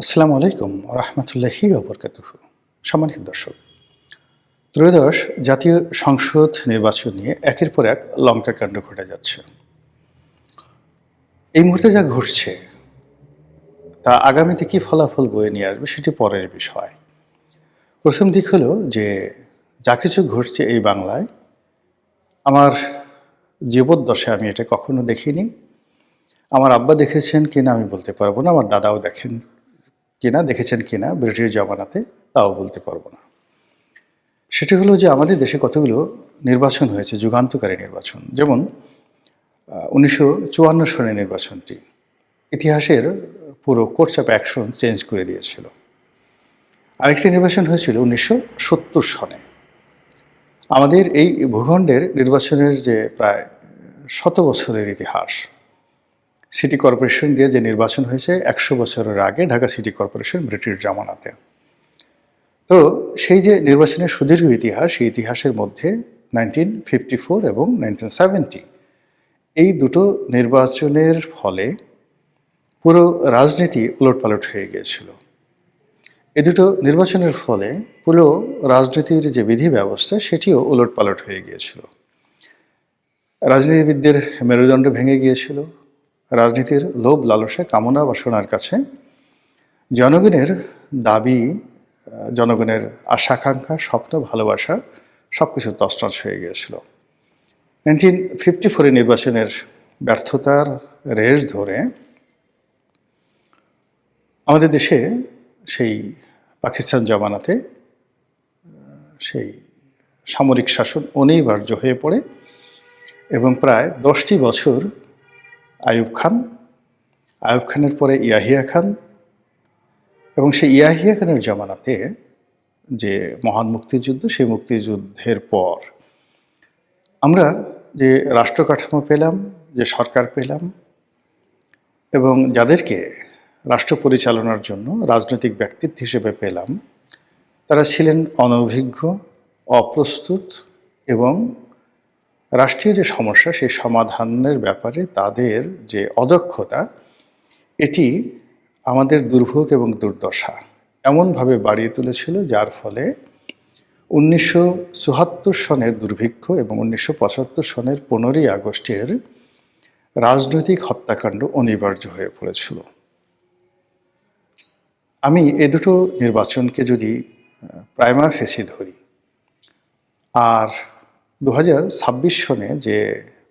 আসসালামু আলাইকুম রহমতুল্লাহি ওবরকাতুহু। সম্মানিত দর্শক, ত্রয়োদশ জাতীয় সংসদ নির্বাচন নিয়ে একের পর এক লঙ্কাকাণ্ড ঘটে যাচ্ছে। এই মুহূর্তে যা ঘটছে তা আগামীতে কি ফলাফল বয়ে নিয়ে আসবে সেটি পরের বিষয়। প্রথম দিক হলো যে যা কিছু ঘটছে এই বাংলায়, আমার জীবদ্দশায় আমি এটা কখনো দেখিনি। আমার আব্বা দেখেছেন কিনা আমি বলতে পারবো না, আমার দাদাও দেখেছেন কিনা ব্রিটিশ জমানাতে তাও বলতে পারবো না। সেটি হলো যে আমাদের দেশে কতগুলো নির্বাচন হয়েছে, যুগান্তকারী নির্বাচন। যেমন 1954 সনের নির্বাচনটি ইতিহাসের পুরো কোর্স অফ অ্যাকশন চেঞ্জ করে দিয়েছিল। আরেকটি নির্বাচন হয়েছিল 1970 সনে। আমাদের এই ভূখণ্ডের নির্বাচনের যে প্রায় 100 বছরের ইতিহাস, সিটি কর্পোরেশন দিয়ে যে নির্বাচন হয়েছে 100 বছরের আগে, ঢাকা সিটি কর্পোরেশন ব্রিটিশ জামানাতে। তো সেই যে নির্বাচনের সুদীর্ঘ ইতিহাস, সেই ইতিহাসের মধ্যে 1954 এবং 1970 এই দুটো নির্বাচনের ফলে পুরো রাজনীতি উলটপালট হয়ে গিয়েছিল। এই দুটো নির্বাচনের ফলে পুরো রাজনীতির যে বিধি ব্যবস্থা সেটিও উলটপালট হয়ে গিয়েছিল। রাজনীতিবিদদের মেরুদণ্ড ভেঙে গিয়েছিল। রাজনীতির লোভ লালসা কামনা বাসনার কাছে জনগণের দাবি, জনগণের আশা আকাঙ্ক্ষা, স্বপ্ন, ভালোবাসা সবকিছু তছনছ হয়ে গিয়েছিল। 1954 নির্বাচনের ব্যর্থতার রেশ ধরে আমাদের দেশে সেই পাকিস্তান জমানাতে সেই সামরিক শাসন অনিবার্য হয়ে পড়ে এবং প্রায় 10টি বছর আইয়ুব খানের পরে ইয়াহিয়া খান, এবং সেই ইয়াহিয়া খানের জমানাতে যে মহান মুক্তিযুদ্ধ, সেই মুক্তিযুদ্ধের পর আমরা যে রাষ্ট্র কাঠামো পেলাম, যে সরকার পেলাম, এবং যাদেরকে রাষ্ট্র পরিচালনার জন্য রাজনৈতিক ব্যক্তিত্ব হিসেবে পেলাম, তারা ছিলেন অনভিজ্ঞ, অপ্রস্তুত, এবং রাষ্ট্রীয় যে সমস্যা সেই সমাধানের ব্যাপারে তাদের যে অদক্ষতা, এটি আমাদের দুর্ভোগ এবং দুর্দশা এমনভাবে বাড়িয়ে তুলেছিল, যার ফলে 1974 সনের দুর্ভিক্ষ এবং 1975 সনের 15ই আগস্টের রাজনৈতিক হত্যাকাণ্ড অনিবার্য হয়ে পড়েছিল। আমি এ দুটো নির্বাচনকে যদি প্রাইমা ফেসি ধরি, আর 2026 সনে যে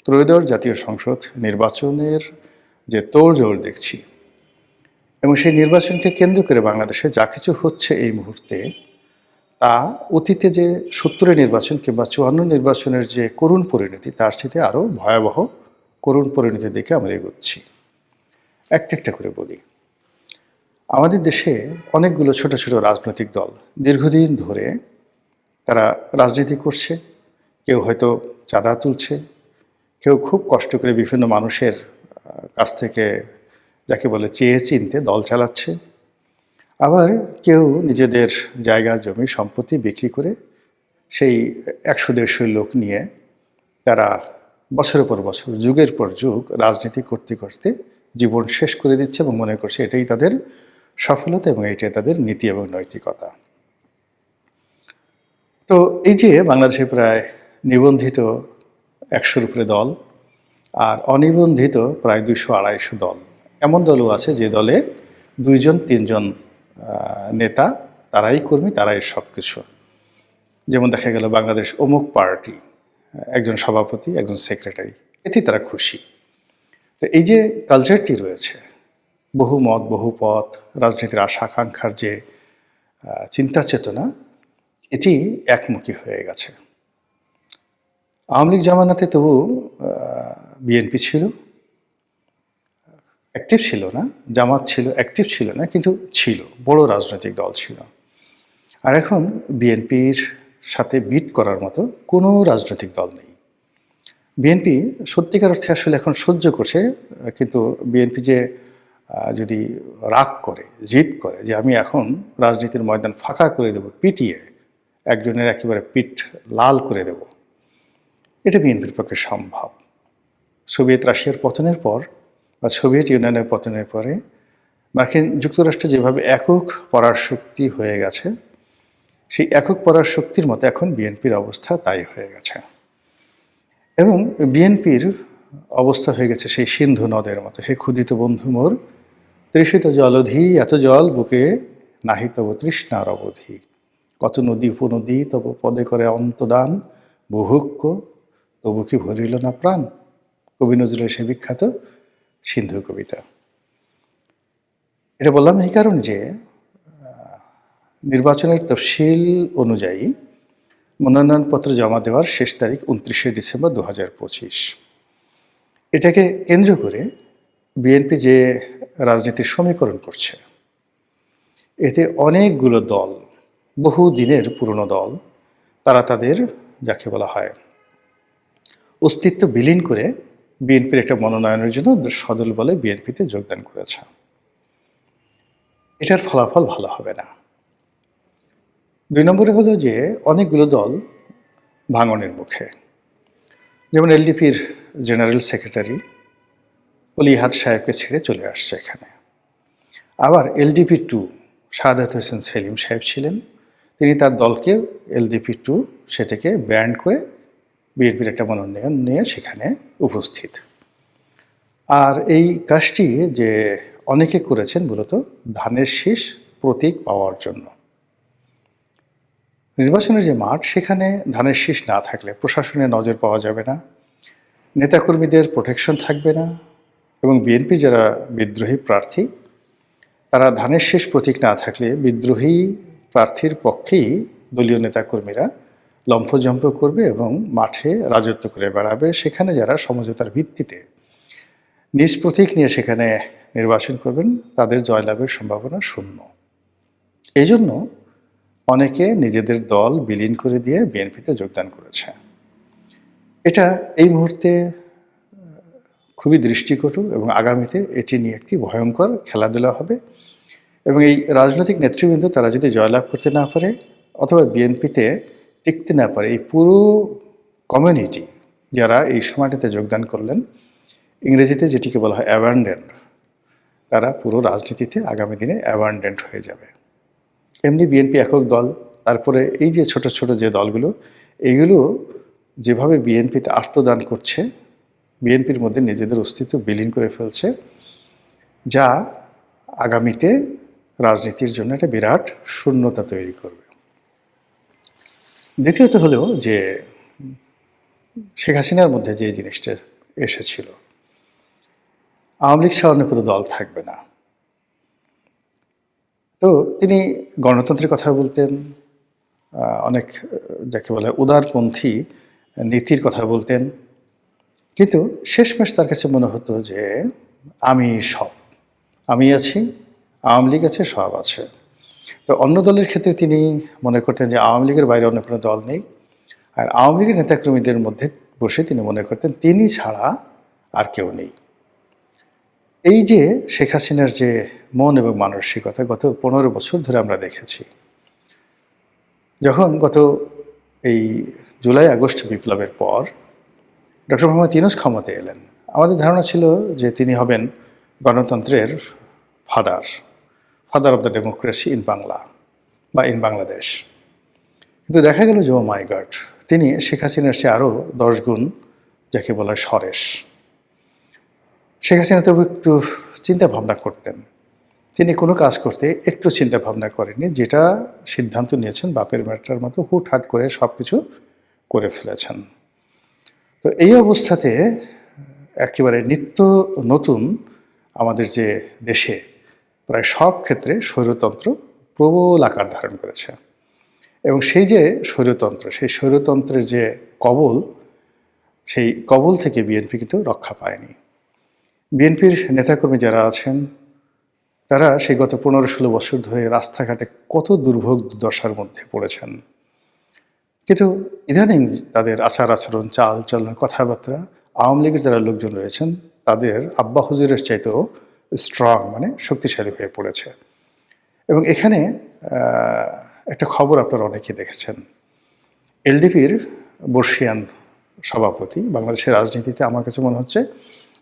ত্রয়োদশ জাতীয় সংসদ নির্বাচনের যে তোড়জোড় দেখছি, এবং সেই নির্বাচনকে কেন্দ্র করে বাংলাদেশে যা কিছু হচ্ছে এই মুহূর্তে, তা অতীতে যে 70 নির্বাচন কিংবা 54 নির্বাচনের যে করুণ পরিণতি, তার সাথে আরও ভয়াবহ করুণ পরিণতির দিকে আমরা এগোচ্ছি। একটা একটা করে বলি। আমাদের দেশে অনেকগুলো ছোট ছোট রাজনৈতিক দল দীর্ঘদিন ধরে তারা রাজনীতি করছে। কেউ হয়তো চাঁদা তুলছে, কেউ খুব কষ্ট করে বিভিন্ন মানুষের কাছ থেকে, যাকে বলে চেয়ে চিনতে, দল চালাচ্ছে। আবার কেউ নিজেদের জায়গা, জমি, সম্পত্তি বিক্রি করে সেই 100-150 লোক নিয়ে তারা বছরের পর বছর, যুগের পর যুগ রাজনীতি করতে করতে জীবন শেষ করে দিচ্ছে এবং মনে করছে এটাই তাদের সফলতা এবং এটাই তাদের নীতি এবং নৈতিকতা। তো এই যে বাংলাদেশে প্রায় নিবন্ধিত 100-র উপরে দল আর অনিবন্ধিত প্রায় 200-250 দল, এমন দলও আছে যে দলে 2-3 জন নেতা, তারাই কর্মী, তারাই সব কিছু। যেমন দেখা গেল বাংলাদেশ অমুক পার্টি, একজন সভাপতি, একজন সেক্রেটারি, এতেই তারা খুশি। তো এই যে কালচারটি রয়েছে, বহু মত বহু পথ, রাজনীতির আশা আকাঙ্ক্ষার যে চিন্তা চেতনা, এটি একমুখী হয়ে গেছে। আওয়ামী লীগ জামানাতে তবু বিএনপি ছিল, অ্যাক্টিভ ছিল না, জামাত ছিল, অ্যাক্টিভ ছিল না, কিন্তু ছিল, বড় রাজনৈতিক দল ছিল। আর এখন বিএনপির সাথে বিট করার মতো কোনো রাজনৈতিক দল নেই। বিএনপি সত্যিকার অর্থে আসলে এখন সহ্য করছে, কিন্তু বিএনপি যে যদি রাগ করে, জিদ করে যে আমি এখন রাজনীতির ময়দান ফাঁকা করে দেব, পিটিয়ে একজনের একেবারে পিঠ লাল করে দেব, এটা বিএনপির পক্ষে সম্ভব। সোভিয়েত রাশিয়ার পতনের পর বা সোভিয়েত ইউনিয়নের পতনের পরে মার্কিন যুক্তরাষ্ট্র যেভাবে একক পরাশক্তি হয়ে গেছে, সেই একক পরাশক্তির মতো এখন বিএনপির অবস্থা তাই হয়ে গেছে। এবং বিএনপির অবস্থা হয়ে গেছে সেই সিন্ধু নদের মতো। হে ক্ষুদিত বন্ধু মোর, তৃষিত জলধি, এত জল বুকে নাহি তব তৃষ্ণার অবধি। কত নদী উপনদী তব পদে করে অন্তদান, বুভুক্ষ তবু কি ভরিল না প্রাণ। কবি নজরুলের সে বিখ্যাত সিন্ধু কবিতা। এটা বললাম এই কারণে যে নির্বাচনের তফসিল অনুযায়ী মনোনয়নপত্র জমা দেওয়ার শেষ তারিখ 29শে ডিসেম্বর 2025। এটাকে কেন্দ্র করে বিএনপি যে রাজনীতির সমীকরণ করছে, এতে অনেকগুলো দল, বহু দিনের পুরনো দল, তারা তাদের যাকে বলা হয় অস্তিত্ব বিলীন করে বিএনপির একটা মনোনয়নের জন্য সদল বলে বিএনপিতে যোগদান করেছে। এটার ফলাফল ভালো হবে না। 2 নম্বরে হলো যে অনেকগুলো দল ভাঙনের মুখে, যেমন এলডিপির জেনারেল সেক্রেটারি অলিহাদ সাহেবকে ছেড়ে চলে আসছে এখানে। আবার এলডিপি 2 সাদাত হোসেন সেলিম সাহেব ছিলেন, তিনি তার দলকে এলডিপি 2 সেটাকে ব্যান্ড করে বিএনপির একটা মনোনয়ন নিয়ে সেখানে উপস্থিত। আর এই কাজটি যে অনেকে করেছেন মূলত ধানের শীষ প্রতীক পাওয়ার জন্য। নির্বাচনের যে মাঠ, সেখানে ধানের শীষ না থাকলে প্রশাসনের নজর পাওয়া যাবে না, নেতাকর্মীদের প্রোটেকশন থাকবে না, এবং বিএনপি যারা বিদ্রোহী প্রার্থী, তারা ধানের শীষ প্রতীক না থাকলে বিদ্রোহী প্রার্থীর পক্ষেই দলীয় নেতাকর্মীরা লম্ফজম্প করবে এবং মাঠে রাজত্ব করে বেড়াবে। সেখানে যারা সমঝোতার ভিত্তিতে নিজ প্রতীক নিয়ে সেখানে নির্বাচন করবেন, তাদের জয়লাভের সম্ভাবনা শূন্য। এই জন্য অনেকে নিজেদের দল বিলীন করে দিয়ে বিএনপিতে যোগদান করেছে। এটা এই মুহূর্তে খুবই দৃষ্টিকটু এবং আগামীতে এটি নিয়ে একটি ভয়ঙ্কর খেলাধুলা হবে। এবং এই রাজনৈতিক নেতৃবৃন্দ তারা যদি জয়লাভ করতে না পারে অথবা বিএনপিতে টিকতে না পারে, এই পুরো কমিউনিটি যারা এই সময়টাতে যোগদান করলেন, ইংরেজিতে যেটিকে বলা হয় অ্যাবান্ডেন্ট, তারা পুরো রাজনীতিতে আগামী দিনে অ্যাবান্ডেন্ট হয়ে যাবে। এমনি বিএনপি একক দল, তারপরে এই যে ছোট ছোট যে দলগুলো, এইগুলো যেভাবে বিএনপিতে আত্মদান করছে, বিএনপির মধ্যে নিজেদের অস্তিত্ব বিলীন করে ফেলছে, যা আগামীতে রাজনীতির জন্য একটা বিরাট শূন্যতা তৈরি করবে। দ্বিতীয়ত হলো যে শেখ হাসিনার মধ্যে যে জিনিসটা এসেছিল, আওয়ামী লীগ ছাড়া অন্য কোনো দল থাকবে না। তো তিনি গণতন্ত্রের কথা বলতেন, অনেক যাকে বলে উদারপন্থী নীতির কথা বলতেন, কিন্তু শেষমেশ তার কাছে মনে হতো যে আমি সব, আমি আছি, আওয়ামী লীগ আছে, সব আছে। তো অন্য দলের ক্ষেত্রে তিনি মনে করতেন যে আওয়ামী লীগের বাইরে অন্য কোনো দল নেই, আর আওয়ামী লীগের নেতাকর্মীদের মধ্যে বসে তিনি মনে করতেন তিনি ছাড়া আর কেউ নেই। এই যে শেখ হাসিনার যে মন এবং মানসিকতা গত 15 বছর ধরে আমরা দেখেছি। যখন গত এই জুলাই আগস্ট বিপ্লবের পর ডক্টর মোহাম্মদ ইউনূস ক্ষমতায় এলেন, আমাদের ধারণা ছিল যে তিনি হবেন গণতন্ত্রের father of the democracy in Bangla বা ইন বাংলাদেশ। কিন্তু দেখা গেল যে ও মাই গড, তিনি শেখ হাসিনার চেয়ে আরও 10 গুণ যাকে বলা সরেস। শেখ হাসিনা তবু একটু চিন্তা ভাবনা করতেন, তিনি কোনো কাজ করতে একটু চিন্তা ভাবনা করেননি, যেটা সিদ্ধান্ত নিয়েছেন বাপের ম্যাটার মতো হুটহাট করে সব কিছু করে ফেলেছেন। তো এই অবস্থাতে একেবারে নিত্য নতুন আমাদের যে দেশে প্রায় সব ক্ষেত্রে স্বৈরতন্ত্র প্রবল আকার ধারণ করেছে, এবং সেই যে স্বৈরতন্ত্র, সেই স্বৈরতন্ত্রের যে কবল, সেই কবল থেকে বিএনপি কিন্তু রক্ষা পায়নি। বিএনপির নেতাকর্মী যারা আছেন, তারা সেই গত 15-16 বছর ধরে রাস্তাঘাটে কত দুর্ভোগ দুর্দশার মধ্যে পড়েছেন, কিন্তু ইদানিং তাদের আচার আচরণ, চাল চলন, কথাবার্তা আওয়ামী লীগের যারা লোকজন রয়েছেন তাদের আব্বা হুজুরের চাইতেও স্ট্রং, মানে শক্তিশালী হয়ে পড়েছে। এবং এখানে একটা খবর আপনারা অনেকেই দেখেছেন, এলডিপির বর্ষিয়ান সভাপতি বাংলাদেশের রাজনীতিতে আমার কাছে মনে হচ্ছে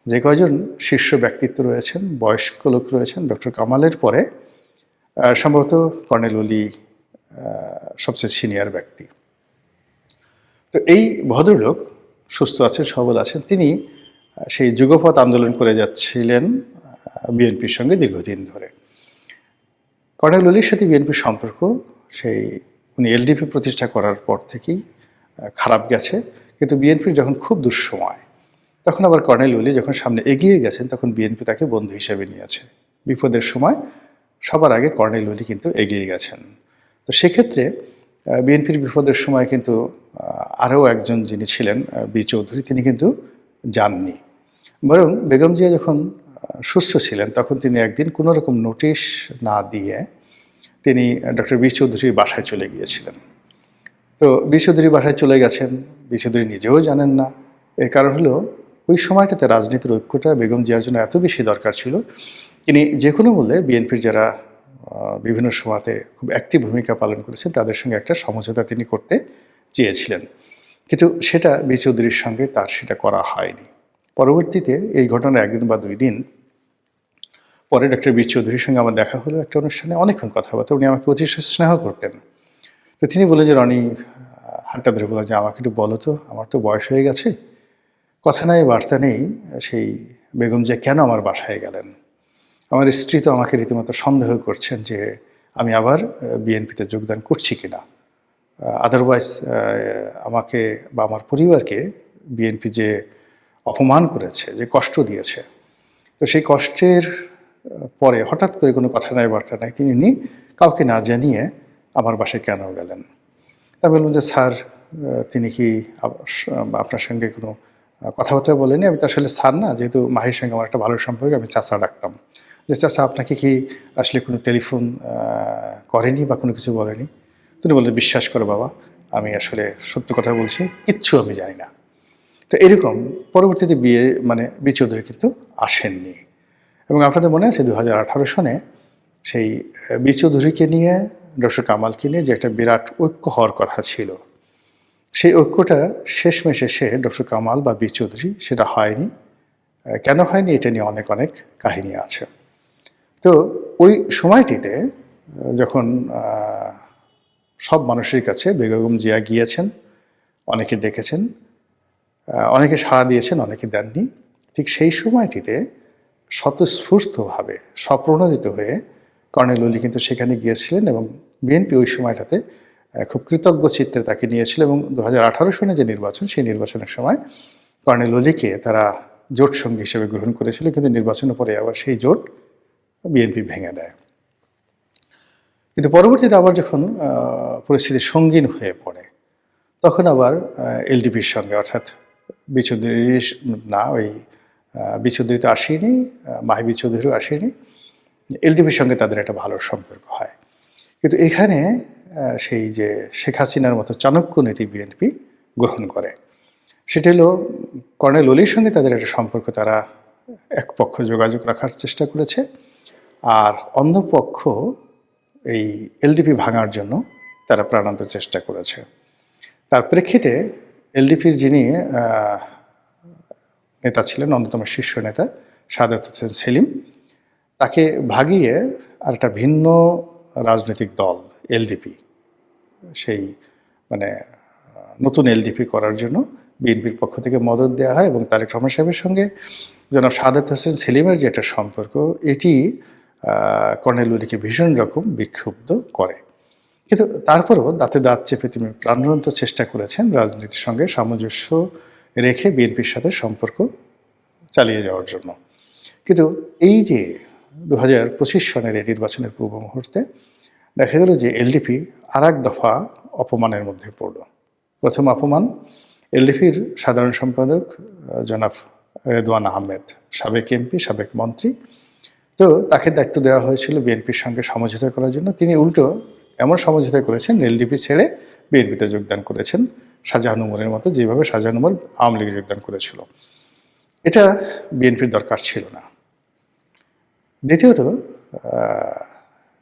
যে কয়জন শীর্ষ ব্যক্তিত্ব রয়েছেন, বয়স্ক লোক রয়েছেন, ডক্টর কামালের পরে সম্ভবত কর্নেল ওলি সবচেয়ে সিনিয়র ব্যক্তি। তো এই ভদ্রলোক সুস্থ আছেন, সবল আছেন। তিনি সেই যুগপৎ আন্দোলন করে যাচ্ছিলেন বিএনপির সঙ্গে দীর্ঘদিন ধরে। কর্নেল ওলির সাথে বিএনপির সম্পর্ক সেই উনি এলডিপি প্রতিষ্ঠা করার পর থেকেই খারাপ গেছে, কিন্তু বিএনপির যখন খুব দুঃসময়, তখন আবার কর্নেল ওলি যখন সামনে এগিয়ে গেছেন, তখন বিএনপি তাকে বন্ধু হিসেবে নিয়েছে। বিপদের সময় সবার আগে কর্নেল ওলি কিন্তু এগিয়ে গেছেন। তো সেক্ষেত্রে বিএনপির বিপদের সময় কিন্তু আরও একজন যিনি ছিলেন বি চৌধুরী, তিনি কিন্তু যাননি। বরং বেগম জিয়া যখন সুস্থ ছিলেন, তখন তিনি একদিন কোনো রকম নোটিশ না দিয়ে তিনি ডক্টর বি চৌধুরীর বাসায় চলে গিয়েছিলেন। তো বি চৌধুরীর বাসায় চলে গেছেন, বি চৌধুরী নিজেও জানেন না। এর কারণ হলো ওই সময়টাতে রাজনীতির ঐক্যটা বেগম জিয়ার জন্য এত বেশি দরকার ছিল, তিনি যে কোনো মূল্যে বিএনপির যারা বিভিন্ন সময়তে খুব অ্যাক্টিভ ভূমিকা পালন করেছেন তাদের সঙ্গে একটা সমঝোতা তিনি করতে চেয়েছিলেন, কিন্তু সেটা বি চৌধুরীর সঙ্গে তার সেটা করা হয়নি। পরবর্তীতে এই ঘটনার একদিন বা 2 দিন পরে ডক্টর বি চৌধুরীর সঙ্গে আমার দেখা হলো একটা অনুষ্ঠানে, অনেকক্ষণ কথাবার্তা। উনি আমাকে অতিশয় স্নেহ করতেন। তো তিনি বলে যে, রনি, হাতটা ধরে বললেন যে, আমাকে একটু বলো তো, আমার তো বয়স হয়ে গেছে, কথা নাই বার্তা নেই, সেই বেগম জিয়া কেন আমার বাসায় গেলেন? আমার স্ত্রী তো আমাকে রীতিমতো সন্দেহ করছেন যে আমি আবার বিএনপিতে যোগদান করছি কিনা। আদারওয়াইজ আমাকে বা আমার পরিবারকে বিএনপি যে অপমান করেছে, যে কষ্ট দিয়েছে, তো সেই কষ্টের পরে হঠাৎ করে কোনো কথা নাই বার্তা নাই, তিনি কাউকে না জানিয়ে আমার বাসায় কেন গেলেন? আমি বললাম যে, স্যার, তিনি কি আপনার সঙ্গে কোনো কথাবার্তা বলেনি? আমি তো আসলে স্যার না, যেহেতু মাহির সঙ্গে আমার একটা ভালো সম্পর্ক, আমি চাচা ডাকতাম। যে, চাচা, আপনাকে কি আসলে কোনো টেলিফোন করেনি বা কোনো কিছু বলেনি? তিনি বললেন, বিশ্বাস করো বাবা, আমি আসলে সত্য কথা বলছি, কিচ্ছু আমি জানি না। তো এরকম পরবর্তীতে বি চৌধুরী কিন্তু আসেননি। এবং আপনাদের মনে আছে 2018 সনে সেই বি চৌধুরীকে নিয়ে, ডক্টর কামালকে নিয়ে যে একটা বিরাট ঐক্য হওয়ার কথা ছিল, সেই ঐক্যটা শেষমেশ এসে ডক্টর কামাল বা বি চৌধুরী সেটা হয়নি। কেন হয়নি এটা নিয়ে অনেক কাহিনী আছে। তো ওই সময়টিতে যখন সব মানুষের কাছে বেগম জিয়া গিয়েছেন, অনেকে ডেকেছেন, অনেকে সাড়া দিয়েছেন, অনেকে দেননি, ঠিক সেই সময়টিতে স্বতঃস্ফূর্তভাবে স্বপ্রণোদিত হয়ে কর্নেল ওলি কিন্তু সেখানে গিয়েছিলেন এবং বিএনপি ওই সময়টাতে খুব কৃতজ্ঞ চিত্তে তাকে নিয়েছিল। এবং 2018 সনে যে নির্বাচন, সেই নির্বাচনের সময় কর্নেল ওলিকে তারা জোট সঙ্গী হিসেবে গ্রহণ করেছিল, কিন্তু নির্বাচনের পরে আবার সেই জোট বিএনপি ভেঙে দেয়। কিন্তু পরবর্তীতে আবার যখন পরিস্থিতি সঙ্গীন হয়ে পড়ে, তখন আবার এলডিপির সঙ্গে, অর্থাৎ বি চৌধুরীর না, ওই বি চৌধুরী তো আসেনি, মাহি বি চৌধুরীও আসেনি, এলডিপির সঙ্গে তাদের একটা ভালো সম্পর্ক হয়। কিন্তু এখানে সেই যে শেখ হাসিনার মতো চাণক্য নীতি বিএনপি গ্রহণ করে, সেটা হলো কর্নেল ওলির সঙ্গে তাদের একটা সম্পর্ক, তারা এক পক্ষ যোগাযোগ রাখার চেষ্টা করেছে, আর অন্য পক্ষ এই এলডিপি ভাঙার জন্য তারা প্রাণান্ত চেষ্টা করেছে। তার প্রেক্ষিতে এলডিপির যিনি নেতা ছিলেন, অন্যতম শীর্ষ নেতা সাদেত হোসেন সেলিম, তাকে ভাগিয়ে আর একটা ভিন্ন রাজনৈতিক দল এলডিপি, সেই নতুন এলডিপি করার জন্য বিএনপির পক্ষ থেকে মদত দেওয়া হয়। এবং তারেক রহমান সাহেবের সঙ্গে জনাব সাদেত হোসেন সেলিমের যে একটা সম্পর্ক, এটি কর্নেল ওলিকে ভীষণ রকম বিক্ষুব্ধ করে। কিন্তু তারপরেও দাঁতে দাঁত চেপে তিনি প্রাণবন্ত চেষ্টা করেছেন রাজনীতির সঙ্গে সামঞ্জস্য রেখে বিএনপির সাথে সম্পর্ক চালিয়ে যাওয়ার জন্য। কিন্তু এই যে 2025 সনের এই নির্বাচনের পূর্ব মুহূর্তে দেখা গেল যে এলডিপি আর এক দফা অপমানের মধ্যে পড়ল। প্রথম অপমান, এলডিপির সাধারণ সম্পাদক জনাব রেদওয়ান আহমেদ, সাবেক এমপি, সাবেক মন্ত্রী, তো তাকে দায়িত্ব দেওয়া হয়েছিল বিএনপির সঙ্গে সমঝোতা করার জন্য। তিনি উল্টো এমন সমঝোতা করেছেন, এলডিপি ছেড়ে বিএনপিতে যোগদান করেছেন, শাহজাহান উমরের মতো, যেভাবে শাহজাহান উমর আওয়ামী লীগে যোগদান করেছিল। এটা বিএনপির দরকার ছিল না। দ্বিতীয়ত,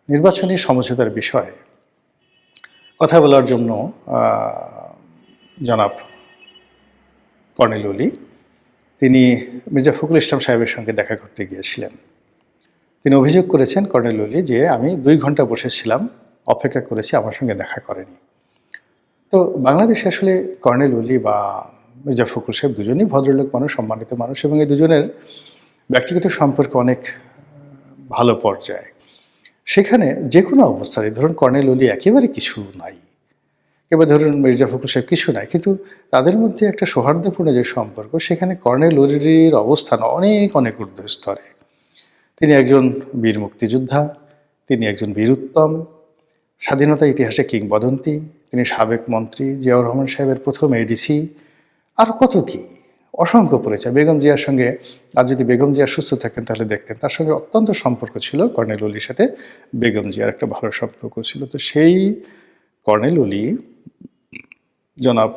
নির্বাচনী সমঝোতার বিষয়ে কথা বলার জন্য জনাব কর্নেল ওলি তিনি মির্জা ফখরুল ইসলাম সাহেবের সঙ্গে দেখা করতে গিয়েছিলেন। তিনি অভিযোগ করেছেন কর্নেল ওলি যে আমি 2 ঘন্টা বসেছিলাম, অপেক্ষা করেছি, আমার সঙ্গে দেখা করেনি। তো বাংলাদেশে আসলে কর্নেল ওলি বা মির্জা ফখরুল সাহেব দুজনই ভদ্রলোক মানুষ, সম্মানিত মানুষ, এবং এই দুজনের ব্যক্তিগত সম্পর্ক অনেক ভালো পর্যায়ে। সেখানে যে কোনো অবস্থায় ধরুন কর্নেল ওলি একেবারে কিছু নাই, এবার ধরুন মির্জা ফখরুল সাহেব কিছু নাই, কিন্তু তাদের মধ্যে একটা সৌহার্দ্যপূর্ণ যে সম্পর্ক, সেখানে কর্নেল ওলির অবস্থান অনেক অনেক ঊর্ধ্ব স্তরে। তিনি একজন বীর মুক্তিযোদ্ধা, তিনি একজন বীরুত্তম, স্বাধীনতা ইতিহাসে কিংবদন্তি, তিনি সাবেক মন্ত্রী, জিয়াউর রহমান সাহেবের প্রথম এডিসি, আর কত কি অসংখ্য পরিচয়। বেগম জিয়ার সঙ্গে, আর যদি বেগম জিয়া সুস্থ থাকেন তাহলে দেখতেন তার সঙ্গে অত্যন্ত সম্পর্ক ছিল কর্নেল ওলির সাথে। বেগম জিয়ার একটা ভালো সম্পর্ক ছিল। তো সেই কর্নেল ওলি জনাব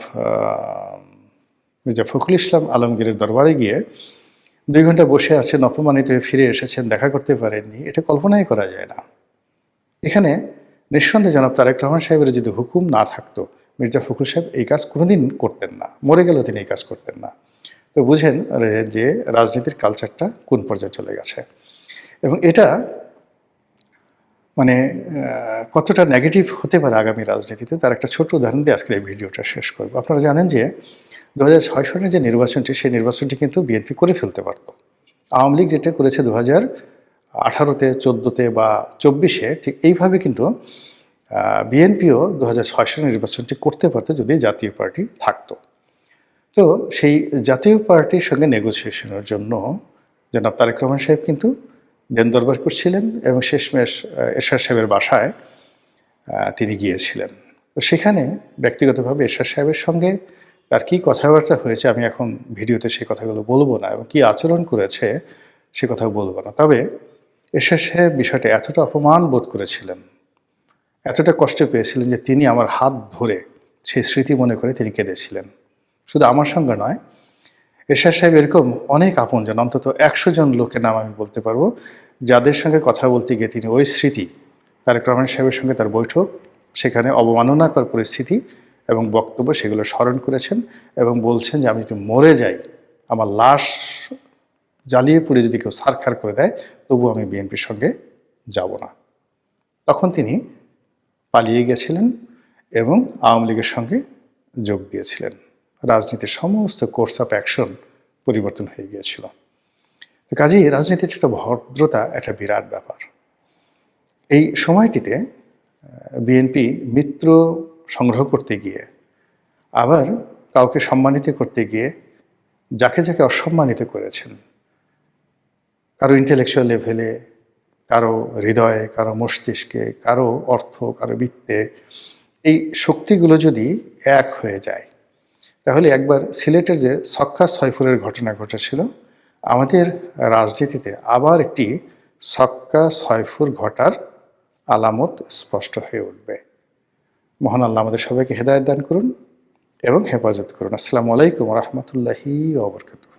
মির্জা ফখরুল ইসলাম আলমগীরের দরবারে গিয়ে 2 ঘন্টা বসে আছেন, অপমানিত হয়ে ফিরে এসেছেন, দেখা করতে পারেননি, এটা কল্পনাই করা যায় না। এখানে নিঃসন্দেহে জনাব তারেক রহমান সাহেবের যদি হুকুম না থাকতো, মির্জা ফখরুল সাহেব এই কাজ কোনোদিন করতেন না, মরে গেলেও তিনি এই কাজ করতেন না। তো বুঝেন যে রাজনীতির কালচারটা কোন পর্যায়ে চলে গেছে, এবং এটা মানে কতটা নেগেটিভ হতে পারে আগামী রাজনীতিতে, তার একটা ছোট উদাহরণ দিয়ে আজকের এই ভিডিওটা শেষ করব। আপনারা জানেন যে 2006 সনের যে নির্বাচনটি, সেই নির্বাচনটি কিন্তু বিএনপি করে ফেলতে পারত। আওয়ামী লীগ যেটা করেছে 2018-তে, 14-তে বা 24-এ, ঠিক এইভাবে কিন্তু বিএনপিও 2006 সালের নির্বাচনটি করতে পারত যদি জাতীয় পার্টি থাকতো। তো সেই জাতীয় পার্টির সঙ্গে নেগোসিয়েশনের জন্য জনাব তারেক রহমান সাহেব কিন্তু দেন দরবার করছিলেন, এবং শেষমেশ এরশাদ সাহেবের বাসায় তিনি গিয়েছিলেন। তো সেখানে ব্যক্তিগতভাবে এরশাদ সাহেবের সঙ্গে তার কী কথাবার্তা হয়েছে, আমি এখন ভিডিওতে সেই কথাগুলো বলবো না, এবং কী আচরণ করেছে সে কথা বলবো না। তবে এরশাদ সাহেব বিষয়টা এতটা অপমান বোধ করেছিলেন, এতটা কষ্ট পেয়েছিলেন যে তিনি আমার হাত ধরে সেই স্মৃতি মনে করে তিনি কেঁদেছিলেন। শুধু আমার সঙ্গে নয়, এরশাদ সাহেব এরকম অনেক আপনজন, অন্তত 100 জন লোকের নাম আমি বলতে পারবো, যাদের সঙ্গে কথা বলতে গিয়ে তিনি ওই স্মৃতি, তারেক রহমান সাহেবের সঙ্গে তার বৈঠক, সেখানে অবমাননাকর পরিস্থিতি এবং বক্তব্য, সেগুলো স্মরণ করেছেন এবং বলছেন যে আমি যদি মরে যাই, আমার লাশ জ্বালিয়ে পুড়ে যদি কেউ ছারখার করে দেয়, তবু আমি বিএনপির সঙ্গে যাব না। তখন তিনি পালিয়ে গেছিলেন এবং আওয়ামী লীগের সঙ্গে যোগ দিয়েছিলেন। রাজনীতির সমস্ত কোর্স অফ অ্যাকশন পরিবর্তন হয়ে গিয়েছিল। কাজেই রাজনীতির একটা ভদ্রতা একটা বিরাট ব্যাপার। এই সময়টিতে বিএনপি মিত্র সংগ্রহ করতে গিয়ে, আবার কাউকে সম্মানিত করতে গিয়ে যাকে যাকে অসম্মানিত করেছেন, কারো ইন্টেলেকচুয়াল লেভেলে, কারো হৃদয়ে, কারো মস্তিষ্কে, কারো অর্থ, কারো বৃত্তে, এই শক্তিগুলো যদি এক হয়ে যায়, তাহলে একবার সিলেটের যে ছক্কা ছয়ফুরের ঘটনা ঘটেছিল, আমাদের রাজনীতিতে আবার একটি ছক্কা ছয়ফুর ঘটার আলামত স্পষ্ট হয়ে উঠবে। মহান আল্লাহ আমাদের সবাইকে হেদায়েত দান করুন এবং হেফাজত করুন। আসসালামু আলাইকুম ওয়া রাহমাতুল্লাহি ওয়া বারাকাতুহু।